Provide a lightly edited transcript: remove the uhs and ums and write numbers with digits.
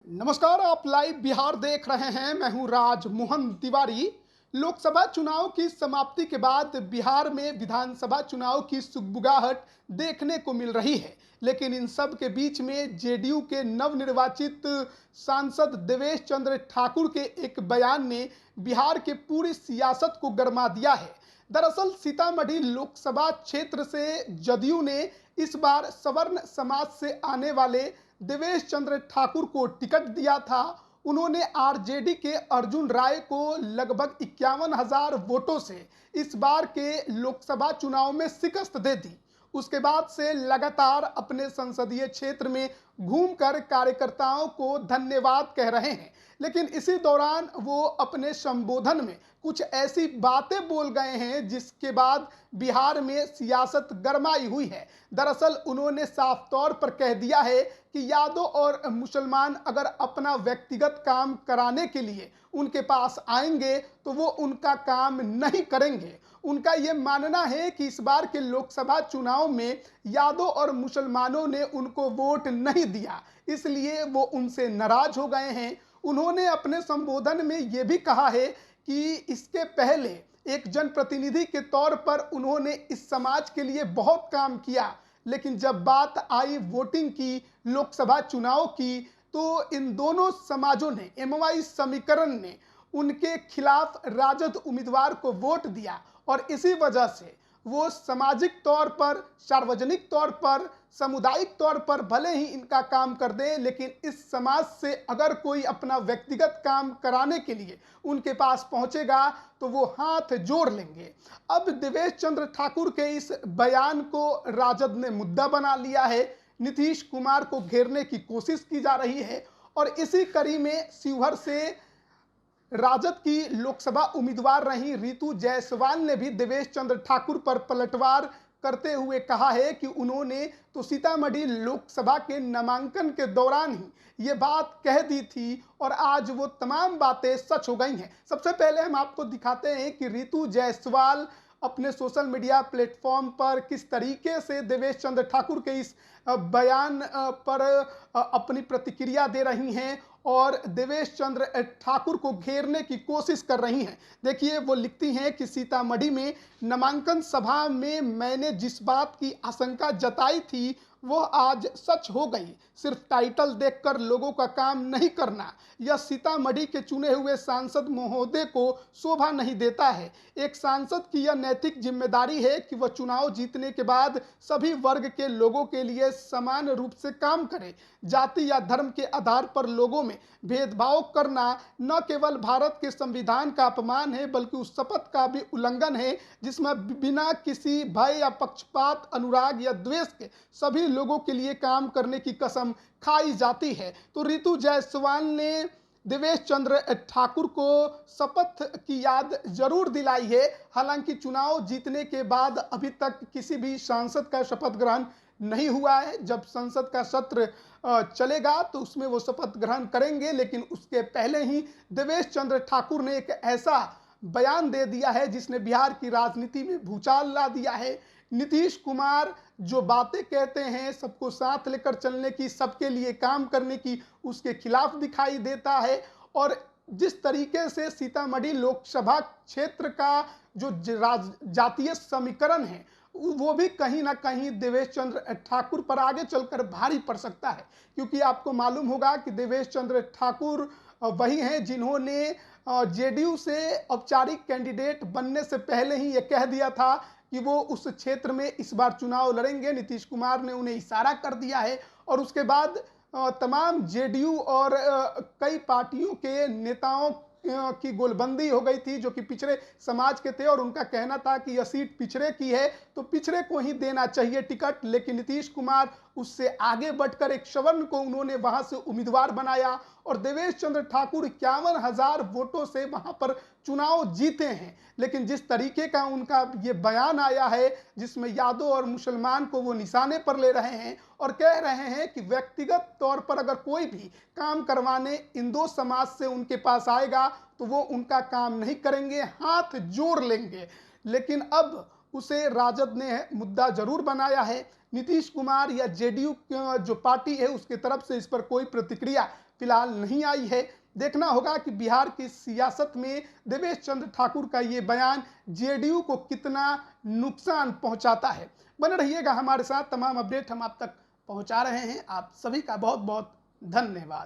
नमस्कार, आप लाइव बिहार देख रहे हैं। मैं हूं राज मोहन तिवारी। लोकसभा चुनाव की समाप्ति के बाद बिहार में विधानसभा चुनाव की सुगबुगाहट देखने को मिल रही है, लेकिन इन सब के बीच में जेडीयू के नवनिर्वाचित सांसद देवेश चंद्र ठाकुर के एक बयान ने बिहार के पूरी सियासत को गरमा दिया है। दरअसल सीतामढ़ी लोकसभा क्षेत्र से जदयू ने इस बार सवर्ण समाज से आने वाले देवेश चंद्र ठाकुर को टिकट दिया था। उन्होंने आरजेडी के अर्जुन राय को लगभग 51,000 वोटों से इस बार के लोकसभा चुनाव में शिकस्त दे दी। उसके बाद से लगातार अपने संसदीय क्षेत्र में घूमकर कार्यकर्ताओं को धन्यवाद कह रहे हैं, लेकिन इसी दौरान वो अपने संबोधन में कुछ ऐसी बातें बोल गए हैं जिसके बाद बिहार में सियासत गरमाई हुई है। दरअसल उन्होंने साफ तौर पर कह दिया है कि यादव और मुसलमान अगर अपना व्यक्तिगत काम कराने के लिए उनके पास आएंगे तो वो उनका काम नहीं करेंगे। उनका ये मानना है कि इस बार के लोकसभा चुनाव में यादव और मुसलमानों ने उनको वोट नहीं दिया, इसलिए वो उनसे नाराज हो गए हैं। उन्होंने अपने संबोधन में ये भी कहा है कि इसके पहले एक जनप्रतिनिधि के तौर पर उन्होंने इस समाज के लिए बहुत काम किया, लेकिन जब बात आई वोटिंग की, लोकसभा चुनाव की, तो इन दोनों समाजों ने, एमवाई समीकरण ने उनके खिलाफ राजद उम्मीदवार को वोट दिया और इसी वजह से वो सामाजिक तौर पर, सार्वजनिक तौर पर, सामुदायिक तौर पर भले ही इनका काम कर दे, लेकिन इस समाज से अगर कोई अपना व्यक्तिगत काम कराने के लिए उनके पास पहुंचेगा तो वो हाथ जोड़ लेंगे। अब देवेश चंद्र ठाकुर के इस बयान को राजद ने मुद्दा बना लिया है। नीतीश कुमार को घेरने की कोशिश की जा रही है और इसी कड़ी में शिवहर से राजद की लोकसभा उम्मीदवार रही रितु जायसवाल ने भी देवेश चंद्र ठाकुर पर पलटवार करते हुए कहा है कि उन्होंने तो सीतामढ़ी लोकसभा के नामांकन के दौरान ही ये बात कह दी थी और आज वो तमाम बातें सच हो गई हैं। सबसे पहले हम आपको दिखाते हैं कि रितु जायसवाल अपने सोशल मीडिया प्लेटफॉर्म पर किस तरीके से देवेश चंद्र ठाकुर के इस बयान पर अपनी प्रतिक्रिया दे रही हैं और देवेश चंद्र ठाकुर को घेरने की कोशिश कर रही हैं। देखिए, वो लिखती हैं कि सीतामढ़ी में नामांकन सभा में मैंने जिस बात की आशंका जताई थी वो आज सच हो गई। सिर्फ टाइटल देखकर लोगों का काम नहीं करना, यह सीतामढ़ी के चुने हुए सांसद महोदय को शोभा नहीं देता है। एक सांसद की यह नैतिक जिम्मेदारी है कि वह चुनाव जीतने के बाद सभी वर्ग के लोगों के लिए समान रूप से काम करे। जाति या धर्म के आधार पर लोगों में भेदभाव करना न केवल भारत के संविधान का अपमान है, बल्कि उस शपथ का भी उल्लंघन है जिसमें बिना किसी भय या पक्षपात, अनुराग या द्वेष के सभी लोगों के लिए काम करने की कसम खाई जाती है। तो रितु जायसवाल ने देवेश चंद्र ठाकुर को शपथ की याद जरूर दिलाई है। हालांकि चुनाव जीतने के बाद अभी तक किसी भी सांसद का शपथ ग्रहण नहीं हुआ है। जब संसद का सत्र चलेगा तो उसमें वो शपथ ग्रहण करेंगे, लेकिन उसके पहले ही देवेश चंद्र ठाकुर ने एक ऐसा बयान दे दिया है जिसने बिहार की राजनीति में भूचाल ला दिया है। नीतीश कुमार जो बातें कहते हैं सबको साथ लेकर चलने की, सबके लिए काम करने की, उसके खिलाफ दिखाई देता है। और जिस तरीके से सीतामढ़ी लोकसभा क्षेत्र का जो जातीय समीकरण है वो भी कहीं ना कहीं देवेश चंद्र ठाकुर पर आगे चलकर भारी पड़ सकता है, क्योंकि आपको मालूम होगा कि देवेश चंद्र ठाकुर वही हैं जिन्होंने जेडीयू से औपचारिक कैंडिडेट बनने से पहले ही ये कह दिया था कि वो उस क्षेत्र में इस बार चुनाव लड़ेंगे। नीतीश कुमार ने उन्हें इशारा कर दिया है और उसके बाद तमाम जेडीयू और कई पार्टियों के नेताओं की गोलबंदी हो गई थी जो कि पिछड़े समाज के थे और उनका कहना था कि यह सीट पिछड़े की है तो पिछड़े को ही देना चाहिए टिकट। लेकिन नीतीश कुमार उससे आगे बढ़कर एक सवर्ण को उन्होंने वहां से उम्मीदवार बनाया और देवेश चंद्र ठाकुर 51,000 वोटों से वहां पर चुनाव जीते हैं। लेकिन जिस तरीके का उनका ये बयान आया है जिसमें यादव और मुसलमान को वो निशाने पर ले रहे हैं और कह रहे हैं कि व्यक्तिगत तौर पर अगर कोई भी काम करवाने इन दो समाज से उनके पास आएगा तो वो उनका काम नहीं करेंगे, हाथ जोड़ लेंगे। लेकिन अब उसे राजद ने मुद्दा जरूर बनाया है। नीतीश कुमार या जेडीयू जो पार्टी है उसकी तरफ से इस पर कोई प्रतिक्रिया फिलहाल नहीं आई है। देखना होगा कि बिहार की सियासत में देवेश चंद्र ठाकुर का ये बयान जेडीयू को कितना नुकसान पहुंचाता है। बने रहिएगा हमारे साथ, तमाम अपडेट हम आप तक पहुंचा रहे हैं। आप सभी का बहुत बहुत धन्यवाद।